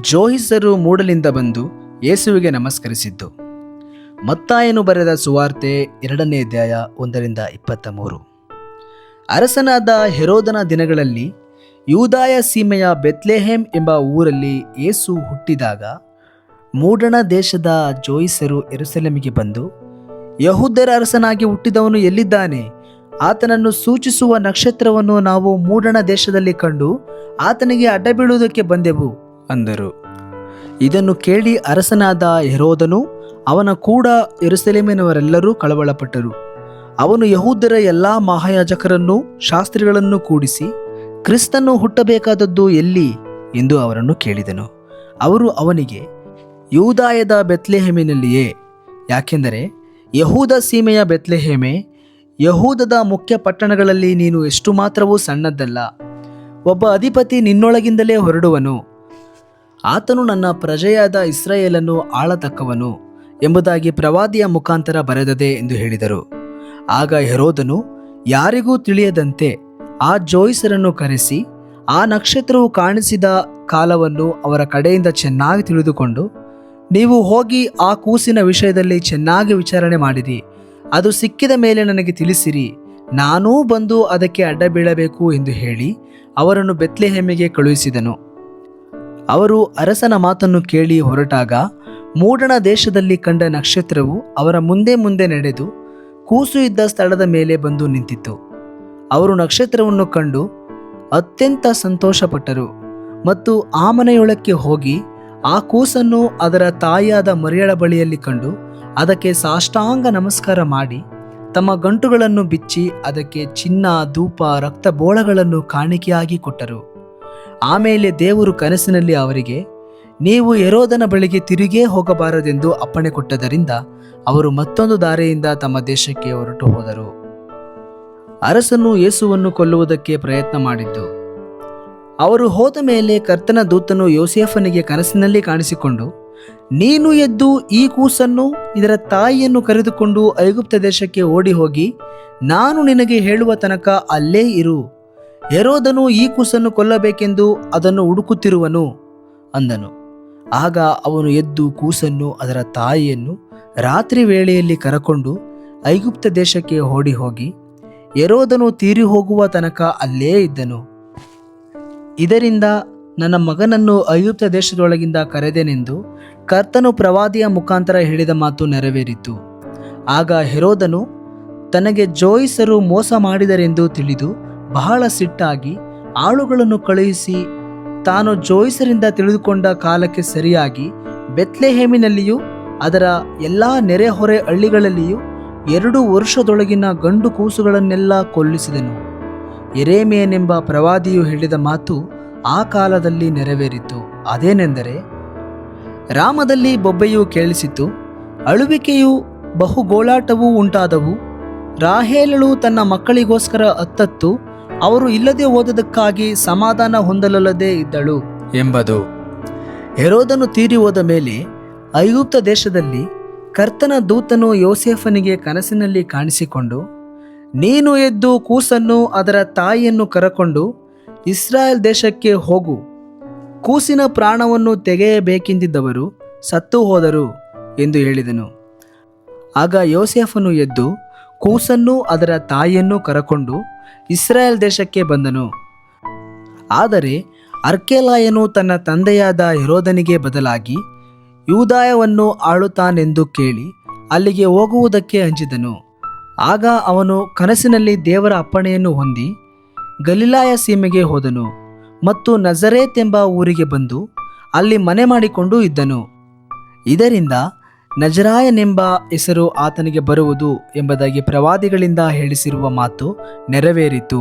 ಜೋಯಿಸರು ಮೂಡಲಿಂದ ಬಂದು ಯೇಸುವಿಗೆ ನಮಸ್ಕರಿಸಿದ್ದು. ಮತ್ತಾಯನು ಬರೆದ ಸುವಾರ್ತೆ 2ನೇ ಅಧ್ಯಾಯ 1-23. ಅರಸನಾದ ಹೆರೋದನ ದಿನಗಳಲ್ಲಿ ಯೂದಾಯ ಸೀಮೆಯ ಬೆತ್ಲೆಹೇಮ್ ಎಂಬ ಊರಲ್ಲಿ ಯೇಸು ಹುಟ್ಟಿದಾಗ ಮೂಡಣ ದೇಶದ ಜೋಯಿಸರು ಯೆರೂಸಲೇಮಿಗೆ ಬಂದು, ಯಹೂದ್ಯರ ಅರಸನಾಗಿ ಹುಟ್ಟಿದವನು ಎಲ್ಲಿದ್ದಾನೆ? ಆತನನ್ನು ಸೂಚಿಸುವ ನಕ್ಷತ್ರವನ್ನು ನಾವು ಮೂಡಣ ದೇಶದಲ್ಲಿ ಕಂಡು ಆತನಿಗೆ ಅಡ್ಡಬೀಳುವುದಕ್ಕೆ ಬಂದೆವು ಅಂದರು. ಇದನ್ನು ಕೇಳಿ ಅರಸನಾದ ಹೆರೋದನು ಅವನ ಕೂಡ ಯೆರೂಸಲೇಮಿನವರೆಲ್ಲರೂ ಕಳವಳಪಟ್ಟರು. ಅವನು ಯಹೂದ್ಯರ ಎಲ್ಲ ಮಹಾಯಾಜಕರನ್ನೂ ಶಾಸ್ತ್ರಿಗಳನ್ನು ಕೂಡಿಸಿ, ಕ್ರಿಸ್ತನು ಹುಟ್ಟಬೇಕಾದದ್ದು ಎಲ್ಲಿ ಎಂದು ಅವರನ್ನು ಕೇಳಿದನು. ಅವರು ಅವನಿಗೆ, ಯೂದಾಯದ ಬೆತ್ಲೆಹೇಮಿನಲ್ಲಿಯೇ. ಯಾಕೆಂದರೆ ಯಹೂದ ಸೀಮೆಯ ಬೆತ್ಲೆಹೇಮೆ, ಯಹೂದದ ಮುಖ್ಯ ಪಟ್ಟಣಗಳಲ್ಲಿ ನೀನು ಎಷ್ಟು ಮಾತ್ರವೂ ಸಣ್ಣದ್ದಲ್ಲ. ಒಬ್ಬ ಅಧಿಪತಿ ನಿನ್ನೊಳಗಿಂದಲೇ ಹೊರಡುವನು. ಆತನು ನನ್ನ ಪ್ರಜೆಯಾದ ಇಸ್ರಾಯೇಲನ್ನು ಆಳತಕ್ಕವನು ಎಂಬುದಾಗಿ ಪ್ರವಾದಿಯ ಮುಖಾಂತರ ಬರೆದದೆ ಎಂದು ಹೇಳಿದರು. ಆಗ ಹೆರೋದನು ಯಾರಿಗೂ ತಿಳಿಯದಂತೆ ಆ ಜೋಯಿಸರನ್ನು ಕರೆಸಿ ಆ ನಕ್ಷತ್ರವು ಕಾಣಿಸಿದ ಕಾಲವನ್ನು ಅವರ ಕಡೆಯಿಂದ ಚೆನ್ನಾಗಿ ತಿಳಿದುಕೊಂಡು, ನೀವು ಹೋಗಿ ಆ ಕೂಸಿನ ವಿಷಯದಲ್ಲಿ ಚೆನ್ನಾಗಿ ವಿಚಾರಣೆ ಮಾಡಿರಿ. ಅದು ಸಿಕ್ಕಿದ ಮೇಲೆ ನನಗೆ ತಿಳಿಸಿರಿ. ನಾನೂ ಬಂದು ಅದಕ್ಕೆ ಅಡ್ಡ ಬೀಳಬೇಕು ಎಂದು ಹೇಳಿ ಅವರನ್ನು ಬೆತ್ಲೆಹೇಮಿಗೆ ಕಳುಹಿಸಿದನು. ಅವರು ಅರಸನ ಮಾತನ್ನು ಕೇಳಿ ಹೊರಟಾಗ ಮೂಡಣ ದೇಶದಲ್ಲಿ ಕಂಡ ನಕ್ಷತ್ರವು ಅವರ ಮುಂದೆ ಮುಂದೆ ನಡೆದು ಕೂಸು ಇದ್ದ ಸ್ಥಳದ ಮೇಲೆ ಬಂದು ನಿಂತಿತು. ಅವರು ನಕ್ಷತ್ರವನ್ನು ಕಂಡು ಅತ್ಯಂತ ಸಂತೋಷಪಟ್ಟರು ಮತ್ತು ಆ ಮನೆಯೊಳಕ್ಕೆ ಹೋಗಿ ಆ ಕೂಸನ್ನು ಅದರ ತಾಯಿಯಾದ ಮರಿಯಳ ಬಳಿಯಲ್ಲಿ ಕಂಡು ಅದಕ್ಕೆ ಸಾಷ್ಟಾಂಗ ನಮಸ್ಕಾರ ಮಾಡಿ ತಮ್ಮ ಗಂಟುಗಳನ್ನು ಬಿಚ್ಚಿ ಅದಕ್ಕೆ ಚಿನ್ನ, ಧೂಪ, ರಕ್ತ ಬೋಳಗಳನ್ನು ಕಾಣಿಕೆಯಾಗಿ ಕೊಟ್ಟರು. ಆಮೇಲೆ ದೇವರು ಕನಸಿನಲ್ಲಿ ಅವರಿಗೆ, ನೀವು ಹೆರೋದನ ಬಳಿಗೆ ತಿರುಗೇ ಹೋಗಬಾರದೆಂದು ಅಪ್ಪಣೆ ಕೊಟ್ಟದರಿಂದ ಅವರು ಮತ್ತೊಂದು ದಾರಿಯಿಂದ ತಮ್ಮ ದೇಶಕ್ಕೆ ಹೊರಟು ಹೋದರು. ಅರಸನು ಯೇಸುವನ್ನು ಕೊಲ್ಲುವುದಕ್ಕೆ ಪ್ರಯತ್ನ ಮಾಡಿದ್ದು. ಅವರು ಹೋದ ಮೇಲೆ ಕರ್ತನ ದೂತನು ಯೋಸೇಫನಿಗೆ ಕನಸಿನಲ್ಲಿ ಕಾಣಿಸಿಕೊಂಡು, ನೀನು ಎದ್ದು ಈ ಕೂಸನ್ನು ಇದರ ತಾಯಿಯನ್ನು ಕರೆದುಕೊಂಡು ಐಗುಪ್ತ ದೇಶಕ್ಕೆ ಓಡಿ ಹೋಗಿ ನಾನು ನಿನಗೆ ಹೇಳುವ ತನಕ ಅಲ್ಲೇ ಇರು. ಹೆರೋದನು ಈ ಕೂಸನ್ನು ಕೊಲ್ಲಬೇಕೆಂದು ಅದನ್ನು ಹುಡುಕುತ್ತಿರುವನು ಅಂದನು. ಆಗ ಅವನು ಎದ್ದು ಕೂಸನ್ನು ಅದರ ತಾಯಿಯನ್ನು ರಾತ್ರಿ ವೇಳೆಯಲ್ಲಿ ಕರಕೊಂಡು ಐಗುಪ್ತ ದೇಶಕ್ಕೆ ಓಡಿ ಹೋಗಿ ಹೆರೋದನು ತೀರಿ ಹೋಗುವ ತನಕ ಅಲ್ಲೇ ಇದ್ದನು. ಇದರಿಂದ ನನ್ನ ಮಗನನ್ನು ಐಗುಪ್ತ ದೇಶದೊಳಗಿಂದ ಕರೆದೆನೆಂದು ಕರ್ತನು ಪ್ರವಾದಿಯ ಮುಖಾಂತರ ಹೇಳಿದ ಮಾತು ನೆರವೇರಿತು. ಆಗ ಹೆರೋದನು ತನಗೆ ಜೋಯಿಸರು ಮೋಸ ಮಾಡಿದರೆಂದು ತಿಳಿದು ಬಹಳ ಸಿಟ್ಟಾಗಿ ಆಳುಗಳನ್ನು ಕಳುಹಿಸಿ ತಾನು ಜೋಯಿಸರಿಂದ ತಿಳಿದುಕೊಂಡ ಕಾಲಕ್ಕೆ ಸರಿಯಾಗಿ ಬೆತ್ಲೆಹೇಮಿನಲ್ಲಿಯೂ ಅದರ ಎಲ್ಲ ನೆರೆಹೊರೆ ಹಳ್ಳಿಗಳಲ್ಲಿಯೂ 2 ವರ್ಷದೊಳಗಿನ ಗಂಡು ಕೂಸುಗಳನ್ನೆಲ್ಲ ಕೊಲ್ಲಿಸಿದನು. ಯೆರೆಮೀಯನೆಂಬ ಪ್ರವಾದಿಯು ಹೇಳಿದ ಮಾತು ಆ ಕಾಲದಲ್ಲಿ ನೆರವೇರಿತು. ಅದೇನೆಂದರೆ, ರಾಮದಲ್ಲಿ ಬೊಬ್ಬೆಯು ಕೇಳಿಸಿತು, ಅಳುವಿಕೆಯೂ ಬಹು ಗೋಳಾಟವೂ ಉಂಟಾದವು. ರಾಹೇಲಳು ತನ್ನ ಮಕ್ಕಳಿಗೋಸ್ಕರ ಅತ್ತತ್ತು ಅವರು ಇಲ್ಲದೆ ಹೋದದಕ್ಕಾಗಿ ಸಮಾಧಾನ ಹೊಂದಲೊಲ್ಲದೆ ಇದ್ದಳು ಎಂಬುದು. ಹೆರೋದನು ತೀರಿ ಹೋದ ಮೇಲೆ ಐಗುಪ್ತ ದೇಶದಲ್ಲಿ ಕರ್ತನ ದೂತನು ಯೋಸೇಫನಿಗೆ ಕನಸಿನಲ್ಲಿ ಕಾಣಿಸಿಕೊಂಡು, ನೀನು ಎದ್ದು ಕೂಸನ್ನು ಅದರ ತಾಯಿಯನ್ನು ಕರಕೊಂಡು ಇಸ್ರಾಯೇಲ್ ದೇಶಕ್ಕೆ ಹೋಗು. ಕೂಸಿನ ಪ್ರಾಣವನ್ನು ತೆಗೆಯಬೇಕೆಂದಿದ್ದವರು ಸತ್ತು ಹೋದರು ಎಂದು ಹೇಳಿದನು. ಆಗ ಯೋಸೇಫನು ಎದ್ದು ಕೂಸನ್ನು ಅದರ ತಾಯಿಯನ್ನು ಕರಕೊಂಡು ಇಸ್ರಾಯೇಲ್ ದೇಶಕ್ಕೆ ಬಂದನು. ಆದರೆ ಅರ್ಕೆಲಾಯನು ತನ್ನ ತಂದೆಯಾದ ಹೆರೋದನಿಗೆ ಬದಲಾಗಿ ಯೂದಾಯವನ್ನು ಆಳುತ್ತಾನೆಂದು ಕೇಳಿ ಅಲ್ಲಿಗೆ ಹೋಗುವುದಕ್ಕೆ ಅಂಜಿದನು. ಆಗ ಅವನು ಕನಸಿನಲ್ಲಿ ದೇವರ ಅಪ್ಪಣೆಯನ್ನು ಹೊಂದಿ ಗಲಿಲಾಯ ಸೀಮೆಗೆ ಹೋದನು ಮತ್ತು ನಜರೇತ್ ಎಂಬ ಊರಿಗೆ ಬಂದು ಅಲ್ಲಿ ಮನೆ ಮಾಡಿಕೊಂಡು ಇದ್ದನು. ಇದರಿಂದ ನಜರಾಯನೆಂಬ ಹೆಸರು ಆತನಿಗೆ ಬರುವುದು ಎಂಬುದಾಗಿ ಪ್ರವಾದಿಗಳಿಂದ ಹೇಳಿಸಿರುವ ಮಾತು ನೆರವೇರಿತು.